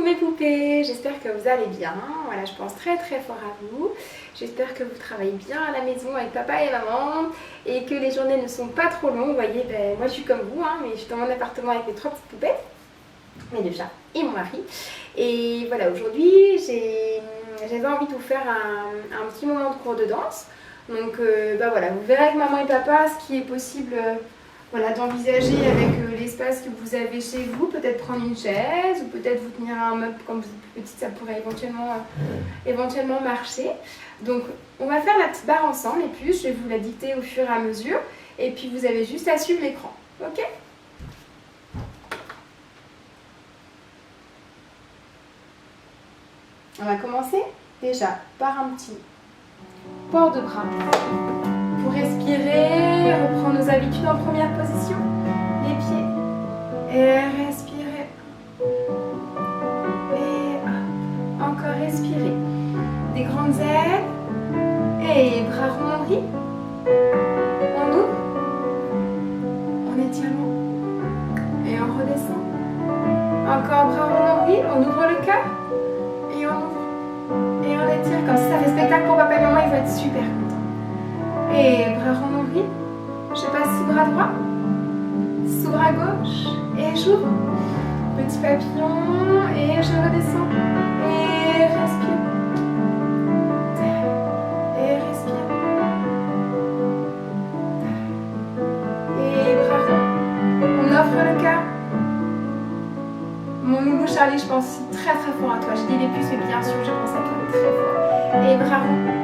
mes poupées, j'espère que vous allez bien. Voilà, je pense très fort à vous. J'espère que vous travaillez bien à la maison avec papa et maman et que les journées ne sont pas trop longues. Vous voyez, moi je suis comme vous, mais je suis dans mon appartement avec mes 3 petites poupées, mes 2 chats et mon mari. Et voilà, aujourd'hui j'avais envie de vous faire un petit moment de cours de danse. Donc voilà, vous verrez avec maman et papa ce qui est possible voilà, d'envisager avec l'espace que vous avez chez vous. Peut-être prendre une chaise ou peut-être vous tenir à un meuble quand vous êtes plus petite, ça pourrait éventuellement marcher. Donc on va faire la petite barre ensemble et puis je vais vous la dicter au fur et à mesure. Et puis vous avez juste à suivre l'écran, ok ? On va commencer déjà par un petit port de bras. Pour respirer, reprendre nos habitudes en première position, les pieds, et respirer, et hop. Encore respirer, des grandes ailes, et bras ronds, on ouvre, on étirement, et on redescend, encore bras ronds, on ouvre le cœur, et on ouvre, et on étire, comme ça fait spectacle pour papa et maman, ils vont être super contents. Et bras ronds nombril, je passe sous bras droit, sous bras gauche, et j'ouvre, petit papillon, et je redescends, et respire, et respire, et bras ronds, on offre le cœur. Mon loulou Charlie, je pense aussi très fort à toi, je dis les puces, mais bien sûr, je pense à toi très fort. Et bras ronds.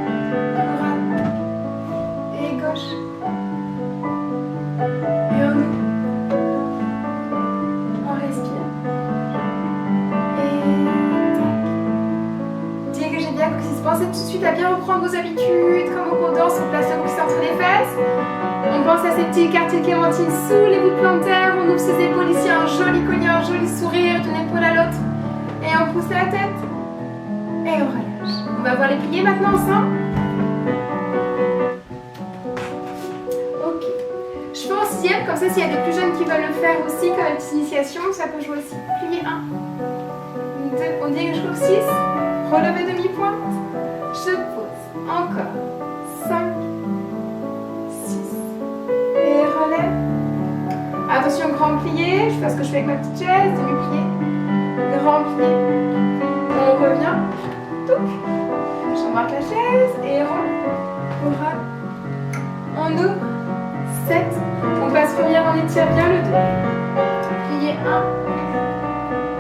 Et on ouvre, on respire, et tac. Dis que j'ai bien compris. Pensez tout de suite à bien reprendre vos habitudes, comme on danse, on place le coussin entre les fesses. On pense à ces petits quartiers de clémentine sous les bouts plantaires, on ouvre ses épaules ici, un joli collier, un joli sourire d'une épaule à l'autre. Et on pousse la tête, et on relâche. On va voir les plier maintenant ensemble. Comme ça, s'il y a des plus jeunes qui veulent le faire aussi, comme une petite initiation, ça peut jouer aussi. Plier 1, 2, on dit que je trouve 6, relever demi-pointe, je pose, encore, 5, 6, et relève. Attention, grand plié, je fais ce que je fais avec ma petite chaise, demi-plié, grand plié, on revient, touc, j'embarque la chaise, et on ouvre, 7, on passe première, on étire bien le dos. Plier 1,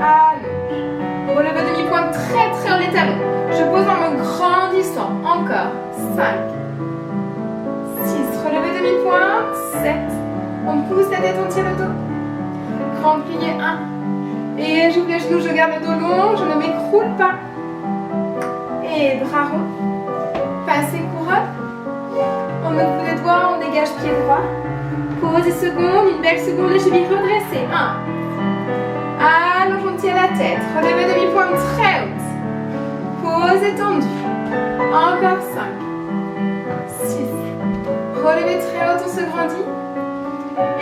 allonge. Releve demi-pointe très en étalon. Je pose en me grandissant. Encore 5, 6, relevez demi-pointe, 7. On pousse la tête, on tire le dos. Grand plié 1. Et j'ouvre les genoux, je garde le dos long, je ne m'écroule pas. Et bras ronds. Passez couronne. On ouvre les doigts, on dégage pied droit. Pause seconde, une belle seconde, les chevilles redressées. 1. Allonge, on tire la tête. Relevez demi-pointe très haute. Pause étendue. Encore 5, 6. Relevez très haute, on se grandit.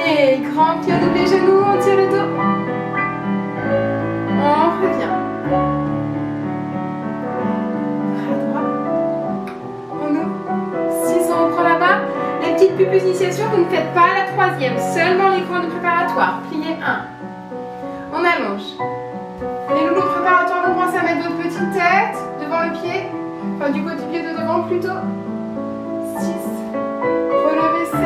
Et grand pied, on ouvre les genoux, on tire le dos. On revient. Petite pupus initiation, vous ne faites pas la troisième, seulement les grandes préparatoires. Pliez 1. On allonge. Les loulous préparatoires, vous pensez à mettre votre petite tête devant le pied, enfin du côté du pied de devant plutôt. 6. Relevez 7.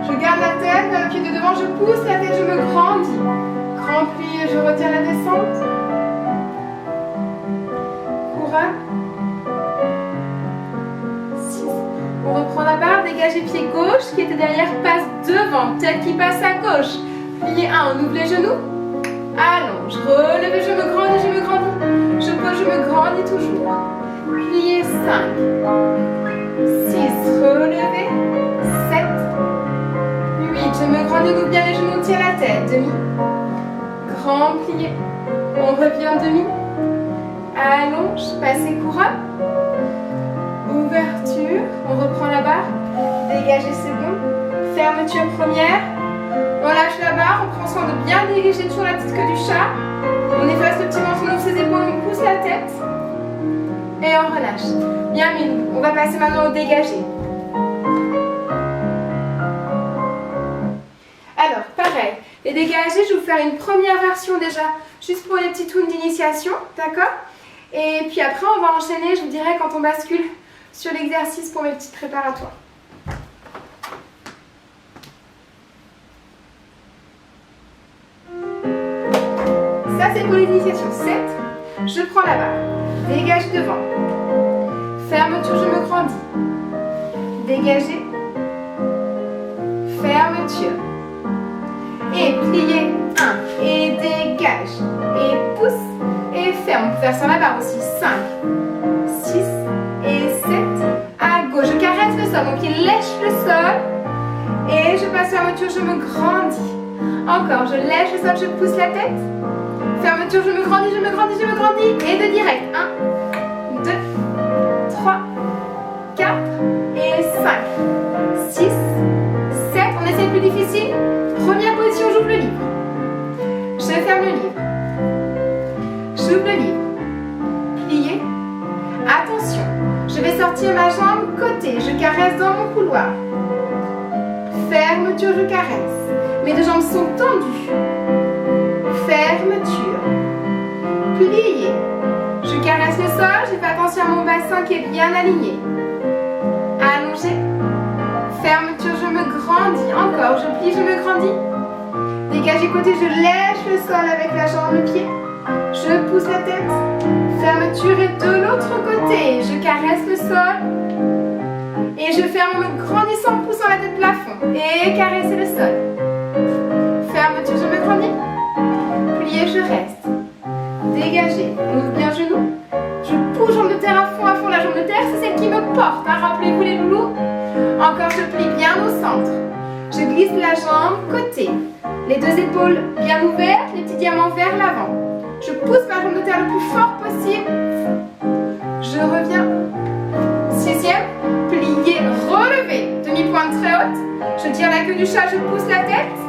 Je garde la tête, vers le pied de devant, je pousse la tête, je me grandis. Grand pli, je retire la descente. Couronne. On reprend la barre, dégagez pied gauche qui était derrière, passe devant, tête qui passe à gauche. Pliez 1, on ouvre les genoux. Allonge, relevez, je me grandis, je me grandis. Je pose, je me grandis toujours. Pliez 5, 6, relevez, 7, 8, je me grandis, on ouvre bien les genoux, on tire la tête, demi. Grand plié, on revient demi. Allonge, passez couronne. Ouverture, on reprend la barre, dégagez seconde, fermeture première, on lâche la barre, on prend soin de bien dégager toujours la petite queue du chat, on efface le petit menton, on ouvre ses tête. Et on relâche. Bien mis. On va passer maintenant au dégagé. Alors, pareil. Les dégagés, je vais vous faire une première version déjà, juste pour les petits tours d'initiation, d'accord? Et puis après, on va enchaîner, je vous dirai quand on bascule sur l'exercice pour mes petits préparatoires. Ça, c'est pour l'initiation. 7. Je prends la barre. Dégage devant. Fermeture, je me grandis. Dégager. Fermeture. Et plier. 1. Et dégage. Et pousse. Et ferme. On peut faire sur la barre aussi. 5, 6 et 7. À gauche. Je caresse le sol. Mon pied lèche le sol. Et je passe fermeture, je me grandis. Encore. Je lèche le sol, je pousse la tête. Fermeture, je me grandis, je me grandis, je me grandis. Et de direct. 1, 2, 3, 4 et 5, 6, 7. On essaie le plus difficile. Première position, j'ouvre le livre. Je ferme le livre. J'ouvre le livre. Plié. Attention. Je vais sortir ma jambe côté. Je caresse dans mon couloir. Fermeture, je caresse. Mes deux jambes sont tendues. Fermeture. Plié. Je caresse le sol. J'ai fait attention à mon bassin qui est bien aligné. Allongé. Fermeture, je me grandis. Encore, je plie, je me grandis. Dégagez côté, je lèche le sol avec la jambe, le pied. Je pousse la tête. Fermeture et de l'autre côté. Je caresse le sol. Et je ferme en me grandissant, en poussant la tête plafond. Et caresser le sol. Fermeture, je me grandis. Plié, je reste. Dégagez. On ouvre bien le genou. Je pousse jambe de terre à fond. La jambe de terre, c'est celle qui me porte. Rappelez-vous les loulous. Encore, je plie bien au centre. Je glisse la jambe côté. Les deux épaules bien ouvertes, les petits diamants vers l'avant. Je pousse ma jambe de terre le plus fort possible. Je reviens. 6e, plié, relevé. Demi-pointe très haute. Je tire la queue du chat, je pousse la tête.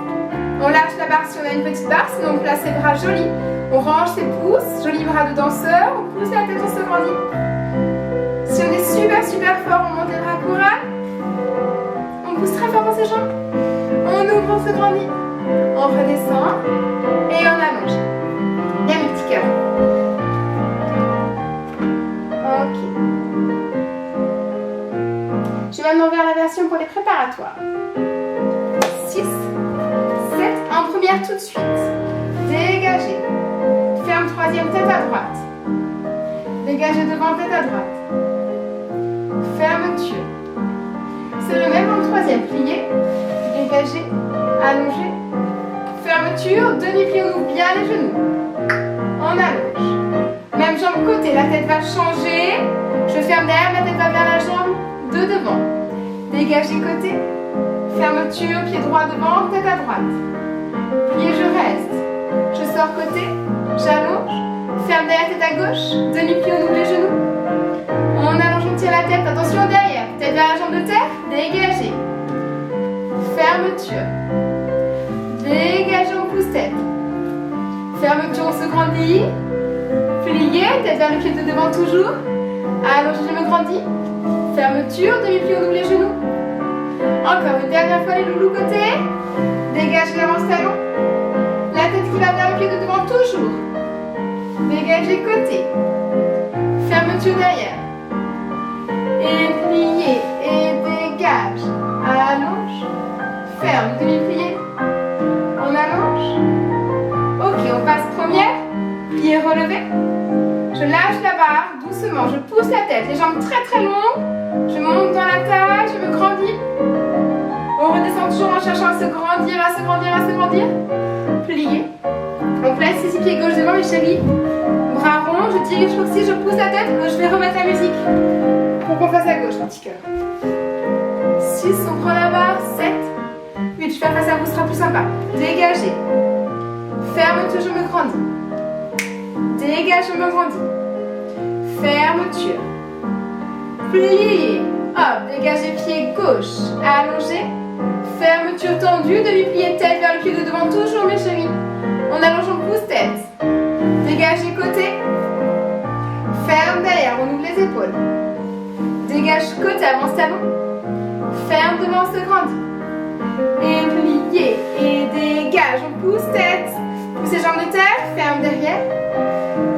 On lâche la barre si on a une petite barre, sinon on place les bras jolis. On range ses pouces, joli bras de danseur. On pousse la tête, on se grandit. Si on est super fort, on monte les bras chorales. On pousse très fort dans ses jambes. On ouvre, on se grandit. On redescend et on allonge. Bien mes petits cœurs. Ok. Je vais maintenant vers la version pour les préparatoires. 6, 7. En première tout de suite. Dégagez. Ferme 3e, tête à droite. Dégagez devant, tête à droite. Fermeture. C'est le même en 3e. Plié. Dégagez. Allongez. Fermeture. Demi-plie, on ouvre bien les genoux. On allonge. Même jambe côté. La tête va changer. Je ferme derrière, ma tête va vers la jambe de devant. Dégagez côté. Fermeture. Pied droit devant, tête à droite. Plié, je reste. Je sors côté. J'allonge. Ferme derrière, tête à gauche. Demi-plie, on ouvre les genoux. On allonge, on tire la tête. Attention derrière. Tête vers la jambe de terre. Dégagez. Fermeture. Dégagez, on pousse tête. Fermeture, on se grandit. Plié, tête vers le pied de devant toujours. Allongez, je me grandis. Fermeture, demi-plie, on ouvre les genoux. Encore une dernière fois les loulous côté. Dégagez l'avance talon. La tête qui va vers le pied de devant toujours. Dégagez côté. Fermeture derrière. Et plié. Et dégage. Allonge. Ferme. Demi-plié. On allonge. Ok, on passe première. Plié relevé. Je lâche la barre doucement. Je pousse la tête. Les jambes très longues. Je monte dans la taille. Je me grandis. On redescend toujours en cherchant à se grandir, à se grandir, à se grandir. Plié. On place les pieds gauche devant, mes chéris. Bras ronds, je dirige aussi, je pousse la tête. Je vais remettre la musique pour qu'on fasse à gauche, mon petit cœur. 6, on prend la barre. 7, 8, je fais face à vous, ce sera plus sympa. Dégagez. Fermeture, je me grandis. Dégage, je me grandis. Fermeture. Plié. Hop, dégagez pied gauche. Allongez. Fermeture tendue, demi-plié tête vers le pied de devant, toujours mes chéris. On allonge, on pousse tête. Dégagez côté. Ferme derrière, on ouvre les épaules. Dégage côté, avance talon. Ferme devant, se grandit. Et pliez, et dégage, on pousse tête. Poussez jambes de terre, ferme derrière.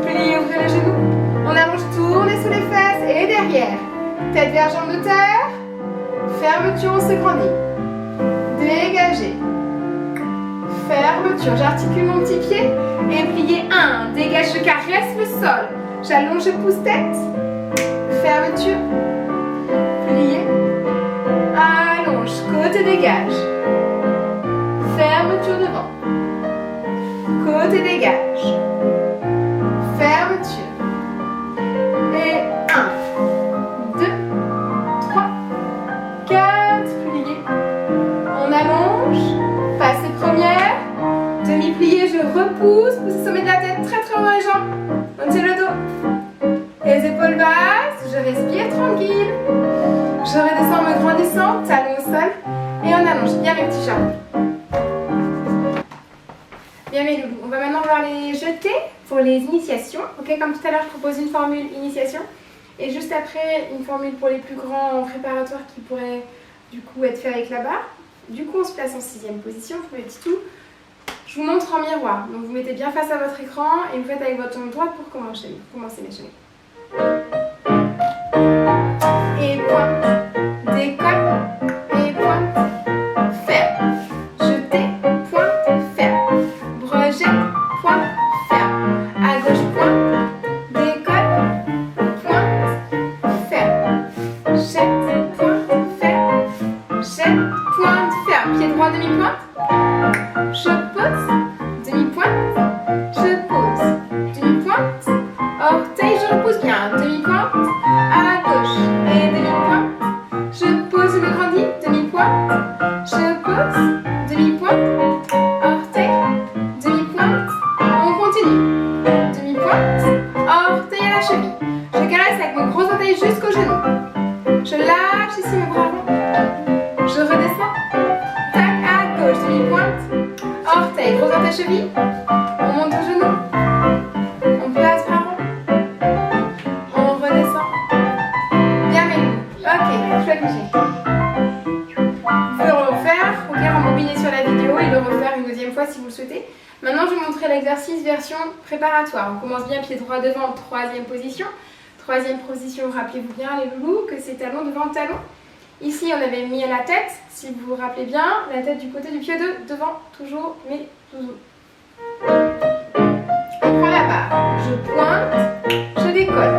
Pliez, ouvrez les genoux. On allonge, tournez sous les fesses et derrière. Tête vers jambes de terre. Fermeture, on se grandit. Dégagez. Fermeture, j'articule mon petit pied. Et pliez 1. Dégage, je caresse le sol. J'allonge, je pousse tête. Fermeture. Pliez. Allonge, côté dégage. Fermeture devant. Côté dégage. Fermeture. Et 1, 2, 3, 4. Pliez. On allonge. Passez première. Demi-plié, je repousse. Poussez sommet de la tête très très haut dans les jambes. On tient le dos. Les épaules basses. Je respire tranquille. Je redescends en me grandissant. Talon au sol. Et on allonge. Bien mes petits chats. Bien mes loulous. On va maintenant voir les jetés pour les initiations. Ok, comme tout à l'heure, je propose une formule initiation. Et juste après, une formule pour les plus grands en préparatoire qui pourrait du coup être fait avec la barre. Du coup, on se place en 6e position pour les petits tout. Je vous montre en miroir. Donc, vous mettez bien face à votre écran et vous faites avec votre jambe droite pour commencer mes chenilles. Et pointe, décolle, et pointe, ferme. Jeter, pointe, ferme. Brejette, pointe, ferme. À gauche, pointe, décolle, pointe, ferme. Jette, pointe, ferme. Jette, pointe, ferme. Pied droit, demi-pointe. Je pose, demi-pointe. Je pose, demi-pointe. Orteil, je repousse bien. Demi-pointe. À gauche et demi-pointe. Je pose, je me grandis. Demi-pointe. Je pose, demi-pointe. Orteil, demi-pointe. On continue. Demi-pointe. Orteil à la cheville. Je caresse avec mon gros orteil jusqu'au genou. Je lâche ici mes bras ronds. Je redescends. Tac, à gauche, demi-pointe. Orteil, gros orteil cheville. On monte au genou. On place bras ronds. On redescend. Bien mes loups. Ok, chouette bouger. Vous pouvez le refaire. Ok, rembobiner sur la vidéo et le refaire une deuxième fois si vous le souhaitez. Maintenant, je vais vous montrer l'exercice version préparatoire. On commence bien pied droit devant, 3e position. 3e position, rappelez-vous bien les loulous que c'est talon devant talon. Ici, on avait mis la tête, si vous vous rappelez bien, la tête du côté du pied de devant, toujours, mais toujours. On prend la barre, je pointe, je décolle,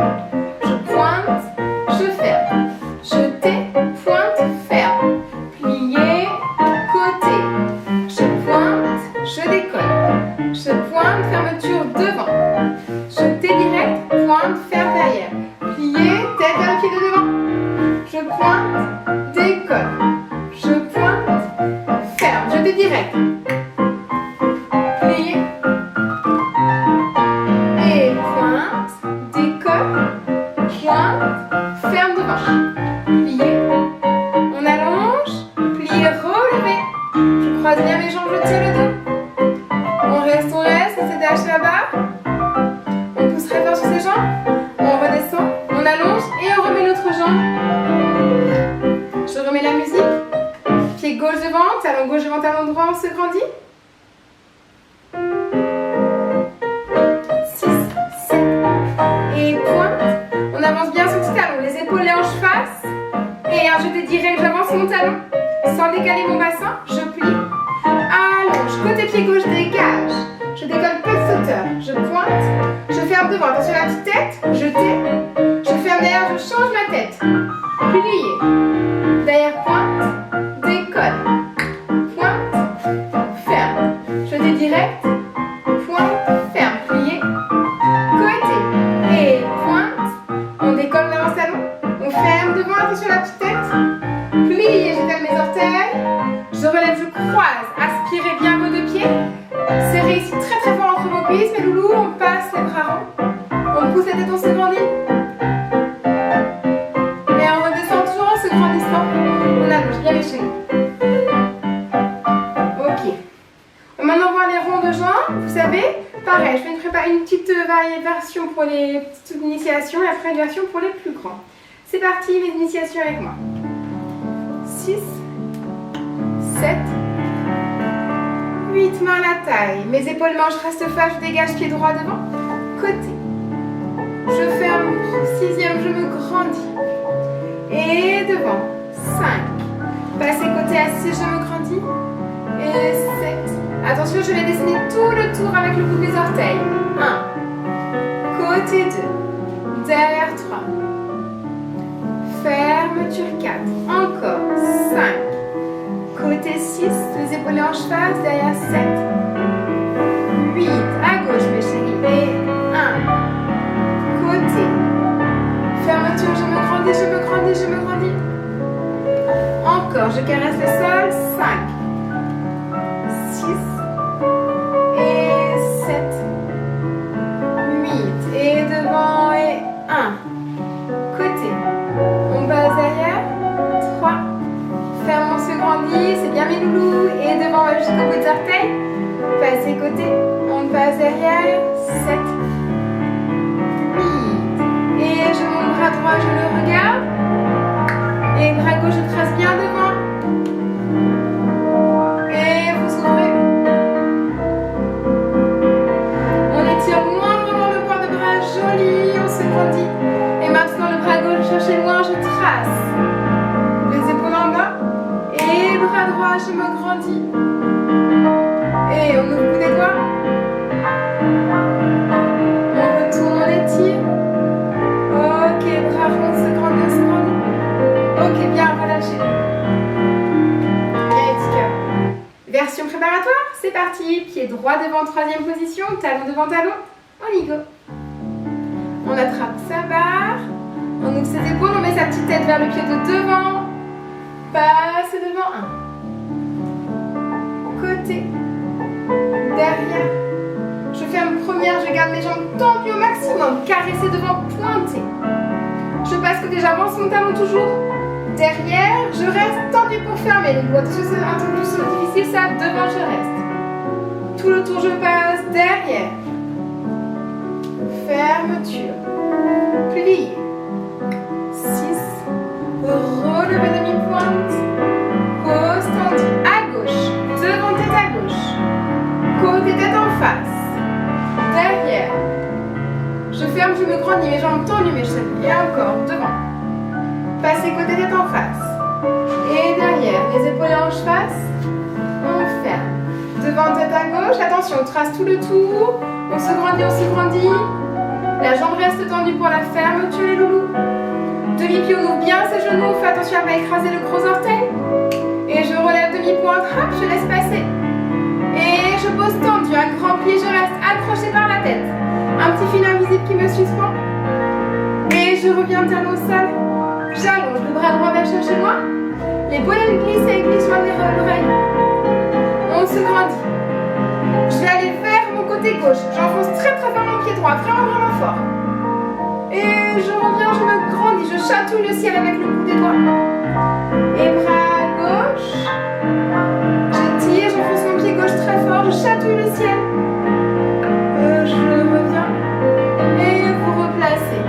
je pointe, je ferme, jeter, pointe, ferme, plier, côté, je pointe, je décolle, je pointe, fermeture devant, jeter direct, pointe, ferme derrière, plier, tête vers le pied de devant, je pointe, décolle, je pointe, ferme, jeter direct, plier, et pointe, décolle, pointe, ferme devant, plier, on allonge, plier, relever, je croise bien mes jambes, je tire le dos, on reste, on essaie d'acheter la barre, on pousse très fort sur ses jambes, on redescend, on allonge et on remet l'autre jambe. Je remets la musique. Pied gauche devant, talon gauche devant, talon droit, on se grandit. 6, 7. Et pointe. On avance bien sur le petit talon. Les épaules, les hanches face. Et un jeté direct, j'avance mon talon. Sans décaler mon bassin, je plie. Allonge. Côté pied gauche, dégage. Je décolle peu de sauteur. Je pointe. Je ferme devant. Attention à la petite tête. Jeter. Je ferme derrière, je change ma tête. Plier. Derrière, pointe. Décolle. Pointe. Ferme. Jeter direct. Pointe. Ferme. Plier. Côté. Et pointe. On décolle, on avance talon. On ferme devant. Attention à la petite tête. Plier. J'étale mes orteils. Je relève, je croise. Aspirez bien vos deux pieds. Serrez ici très très fort entre vos cuisses. Mes loulous, on passe les bras ronds. On pousse la tête, on se grandit. Et on redescend toujours en se grandissant. On allonge bien les chevilles. Ok. On va maintenant voir les ronds de jambes. Vous savez, pareil, je fais une petite version pour les petites initiations et après une version pour les plus grands. C'est parti, les initiations avec moi. 6, 7, 8, mains à la taille. Mes épaules manches restent face, je dégage pied droit devant. Côté. Je ferme, 6e, je me grandis. Et devant. 5. Passez côté à 6, je me grandis. Et 7. Attention, je vais dessiner tout le tour avec le bout des orteils. 1. Côté 2. Derrière 3. Fermeture 4. Encore. 5. Côté 6. Les épaules en face. Derrière 7. 8. À gauche, mes chéris. Et 1. Côté. Fermeture, je me grandis, je me grandis, je me grandis. Encore, je caresse le sol. 5. 6. Et 7. 8. Et devant et 1. Côté. On passe derrière. 3. Ferme, on se grandit. C'est bien mes loulous. Et devant, on va jusqu'au bout des orteils. Passez côté. On passe derrière. 7. 8. Et je monte le bras droit, je le regarde. Et le bras gauche, je trace bien devant. Et vous ouvrez. On étire loin, loin le port de bras, joli, on se grandit. Et maintenant le bras gauche, je cherche loin, je trace. Les épaules en bas. Et le bras droit, je me grandis. Et on ouvre le bout des doigts. On retourne, on étire. Ok, bras rond, on se grandit, on se grandit. Ok, bien relâché. Bien, petit cœur. Version préparatoire, c'est parti. Pied droit devant, 3e position. Talon devant talon. On y go. On attrape sa barre. On ouvre ses épaules. On met sa petite tête vers le pied de devant. Passe devant. 1. Côté. Derrière. Je ferme première. Je garde mes jambes tendues au maximum. Caresser devant, pointer. Je passe côté, j'avance mon talon toujours. Derrière, je reste tendu pour fermer les doigts. Attention, c'est un peu plus difficile ça. Devant, je reste. Tout le tour, je passe. Derrière. Fermeture. Plie. 6. Relevé demi-pointe. Pose tendue. À gauche. Devant, tête à gauche. Côté, tête en face. Derrière. Je ferme, je me grandis. Mes jambes tendues, mes chevilles. Et encore. Devant. Passez côté tête en face. Et derrière, les épaules en face. On ferme. Devant tête à gauche. Attention, on trace tout le tour. On se grandit, on se grandit. La jambe reste tendue pour la fermeture, les loulous. Demi-pied, on ouvre bien ses genoux. Fais attention à ne pas écraser le gros orteil. Et je relève demi-pointe. Hop, je laisse passer. Et je pose tendu. Un grand pli, je reste accroché par la tête. Un petit fil invisible qui me suspend. Et je reviens talon au sol. J'allonge le bras droit, va chercher loin. L'épaule elle glisse et glisse loin vers l'oreille. On se grandit. Je vais aller vers mon côté gauche. J'enfonce très très fort mon pied droit, vraiment vraiment fort. Et je reviens, je me grandis, je chatouille le ciel avec le bout des doigts. Et bras gauche. Je tire, j'enfonce mon pied gauche très fort, je chatouille le ciel. Je reviens. Et vous replacez.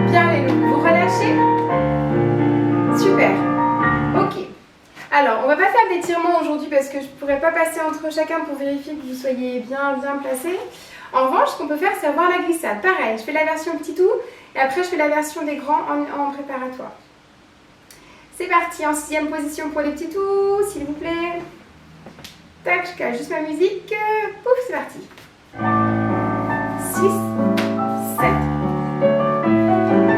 Bien les loups, vous relâchez. Super. Ok. Alors, on va pas faire d'étirement aujourd'hui parce que je pourrais pas passer entre chacun pour vérifier que vous soyez bien placés. En revanche, ce qu'on peut faire, c'est avoir la glissade. Pareil, je fais la version petit tout et après je fais la version des grands en préparatoire. C'est parti, en 6e position pour les petits tout, s'il vous plaît. Tac, je cale juste ma musique. Pouf, c'est parti. 6, 7.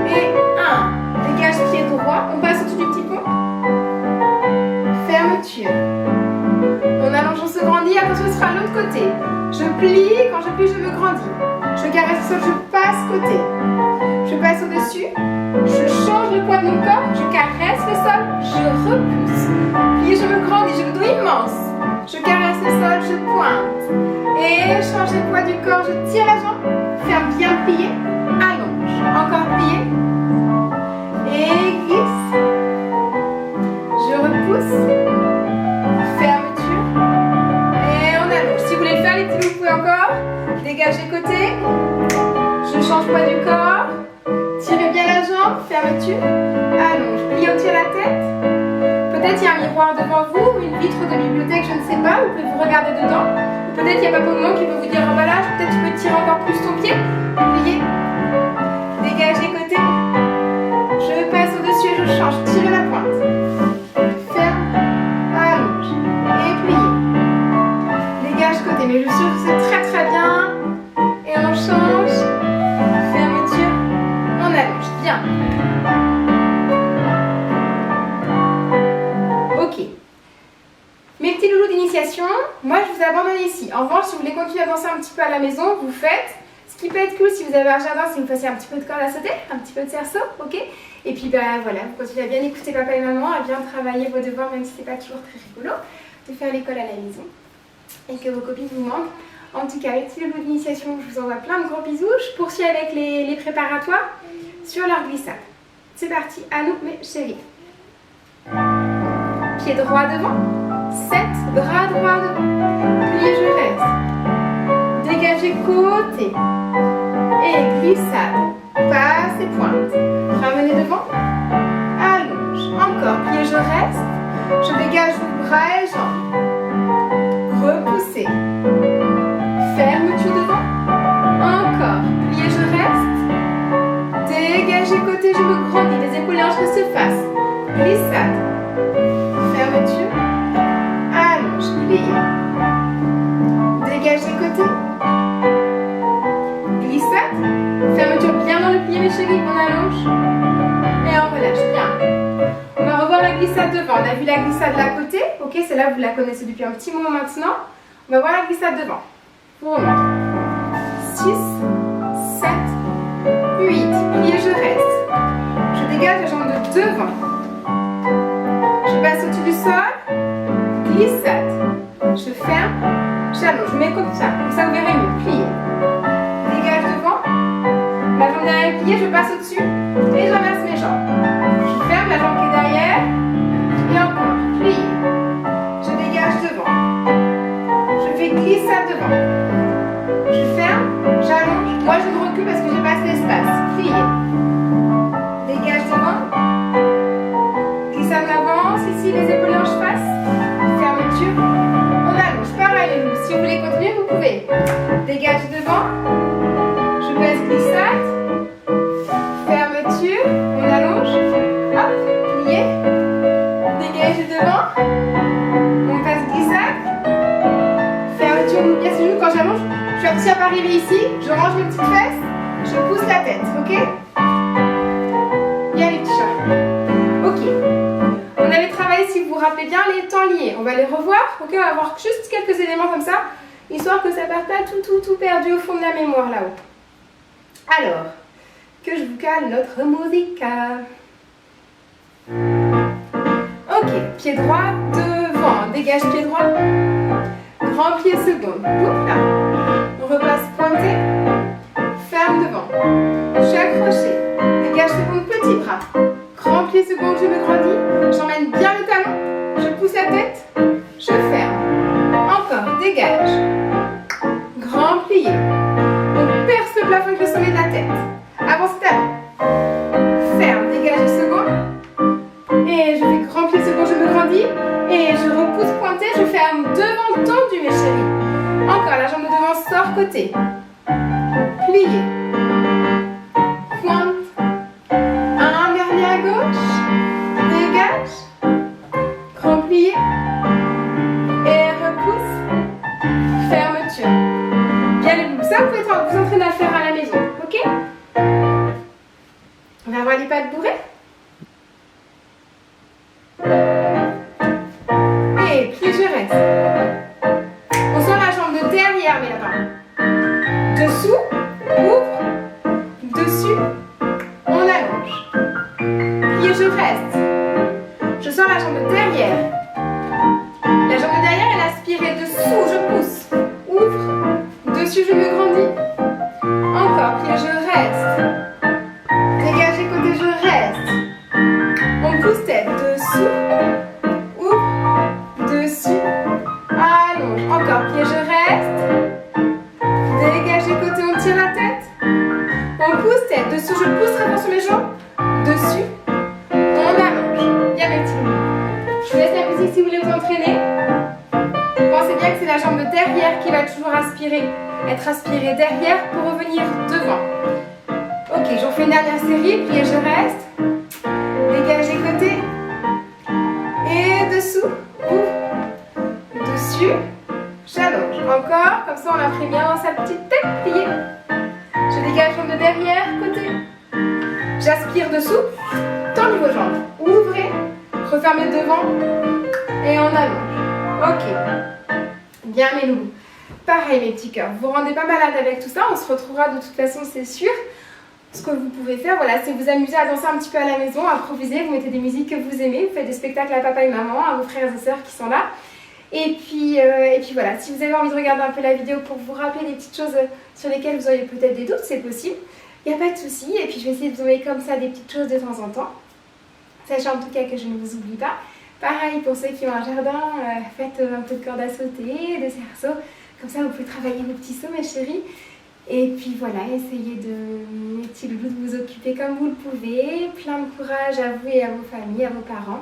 Et 1. Dégage pied droit. On passe au-dessus du petit pont. Fermeture. On allonge, on se grandit. Attention, ce sera l'autre côté. Je plie. Quand je plie, je me grandis. Je caresse le sol, je passe côté. Je passe au-dessus. Je change le poids de mon corps. Je caresse le sol. Je repousse. Puis je me grandis. J'ai le dos immense. Je caresse le sol. Je pointe. Et change le poids du corps. Je tire la jambe. Ferme bien plié. Allonge. Encore plié. Et glisse. Je repousse. Fermeture. Et on allonge. Si vous voulez le faire, les petits loups, vous pouvez encore. Dégagez côté. Je change pas du corps. Tirez bien la jambe, fermeture. Allonge, pliez au-dessus de la tête. Peut-être il y a un miroir devant vous, ou une vitre de bibliothèque, je ne sais pas, vous pouvez vous regarder dedans. Ou peut-être il y a Papa Maman qui peut vous dire, oh voilà, peut-être tu peux tirer encore plus ton pied. Pliez. Dégagez côté. Je passe au-dessus et je change. Tirez la pointe. Ferme. Allonge. Et pliez. Dégage côté. Mais je suis sûre que c'est très très bien. Et on change. Fermeture. On allonge. Bien. Ok. Mes petits loulous d'initiation, moi je vous abandonne ici. En revanche, si vous voulez continuer à danser un petit peu à la maison, vous faites. Ce qui peut être cool si vous avez un jardin, c'est que vous fassiez un petit peu de corde à sauter, un petit peu de cerceau, ok? Et puis bah voilà, vous continuez à bien écouter papa et maman, à bien travailler vos devoirs, même si c'est pas toujours très rigolo, de faire l'école à la maison. Et que vos copines vous manquent. En tout cas, avec le bout d'initiation, je vous envoie plein de gros bisous. Je poursuis avec les préparatoires sur leur glissade. C'est parti, à nous mes chéris. Pied droit devant, 7, bras droit devant, plié, je reste. Dégagez côté. Et glissade. Passe et pointe. Ramenez devant. Allonge. Encore. Pied, je reste. Je dégage vos bras et jambes. Repoussez. Fermeture devant. Encore. Plié, je reste. Dégagez côté, je me grandis. Les épaules et hanches se fassent. Glissade. Fermeture. Allonge. Plié. Dégagez côté. Fermeture bien dans le pied mes chéris, on allonge et on relâche bien. On va revoir la glissade devant. On a vu la glissade de la côté, ok, celle-là vous la connaissez depuis un petit moment maintenant. On va voir la glissade devant. On remonte. 6, 7, 8. Plié, je reste. Je dégage la jambe de devant. Je passe au-dessus du sol. Glissade. Je ferme. J'allonge. Je mets comme ça vous verrez mieux. Plié. La jambe derrière est pliée, je passe au-dessus et je renverse mes jambes. Je ferme la jambe qui est derrière et encore, plié. Je dégage devant. Je fais glissade devant. Je ferme, j'allonge. Moi je me recule parce que j'ai pas assez d'espace. Plié. Dégage devant. Glissade en avance, ici les épaules en face. Fermeture. On allonge. Pareil, si vous voulez continuer, vous pouvez. Dégage devant. Je passe glissade, fermeture, on allonge, hop, plié, dégage devant, on passe glissade, fermeture, on oublie ses genoux. Quand j'allonge, je suis attention à pas arriver ici, je range mes petites fesses, je pousse la tête, ok? Bien les petits chats. Ok. On avait travaillé, si vous vous rappelez bien, les temps liés. On va les revoir, ok? On va voir juste quelques éléments comme ça, histoire que ça ne parte pas tout perdu au fond de la mémoire là-haut. Alors, que je vous cale notre musica. Ok, pied droit devant, dégage pied droit, grand pied second, oups là, on repasse pointé, ferme devant, je suis accrochée, dégage second, petit bras, grand pied second, je me grandis, j'emmène bien le talon, je pousse la tête, je ferme, encore, dégage, grand plié. Perce le plafond avec le sommet de la tête. Avance talon. Ferme, dégage le second. Et je fais grand pied second, je me grandis. Et je repousse pointé, je ferme devant tendu mes chéris. Encore, la jambe de devant sort côté. Plié. Pointe. Un dernier à gauche. Dégage. Grand plié. Et repousse. Fermeture. Bien les boules. Ça, vous pouvez vous entraîner à le faire à la maison. Ok? On va voir les pattes bourrées. Et pied, je reste. On sent la jambe de derrière, mes lapins. Dessous, ouvre. Dessus, on allonge. Pied, je reste. Je sens la jambe de derrière. La jambe de derrière, elle aspire. Dessous, je pousse. Ouvre. Dessus, je me grandis. Encore, pied, je reste. Dégagez côté, je reste. On pousse tête. Dessous. Ouvre. Dessus. Allonge. Encore, pied, je reste. Dégagez Dessous, je pousse très fort sur mes jambes. Dessus, on allonge. Bien mes petits loulous. Je vous laisse la musique si vous voulez vous entraîner. Pensez bien que c'est la jambe de derrière qui va toujours aspirer. Être aspirée derrière pour revenir devant. Ok, j'en fais une dernière série, plié, je reste. Dégagez côté. Et dessous, ouvre. Dessus, j'allonge. Encore, comme ça on l'imprime bien dans sa petite tête pliée. Je dégage jambe de derrière, côté. J'aspire dessous, tendez vos jambes. Ouvrez, refermez devant et on allonge. Ok, bien mes loulous. Pareil mes petits cœurs, vous vous rendez pas malade avec tout ça, on se retrouvera de toute façon c'est sûr. Ce que vous pouvez faire, voilà, c'est vous amuser à danser un petit peu à la maison, à improviser, vous mettez des musiques que vous aimez, vous faites des spectacles à papa et maman, à vos frères et sœurs qui sont là. Et puis voilà, si vous avez envie de regarder un peu la vidéo pour vous rappeler des petites choses sur lesquelles vous auriez peut-être des doutes, c'est possible. Il n'y a pas de souci. Et puis je vais essayer de vous envoyer comme ça des petites choses de temps en temps. Sachez en tout cas que je ne vous oublie pas. Pareil pour ceux qui ont un jardin, faites un peu de corde à sauter, de cerceaux. Comme ça vous pouvez travailler vos petits sauts mes chéris. Et puis voilà, essayez de, mes petits loulous, de vous occuper comme vous le pouvez. Plein de courage à vous et à vos familles, à vos parents.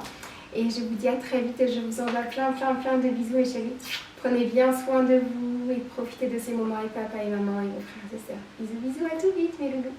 Et je vous dis à très vite et je vous envoie plein de bisous mes chéris. Prenez bien soin de vous et profitez de ces moments avec papa et maman et vos frères et sœurs. Bisous à tout vite mes loulous.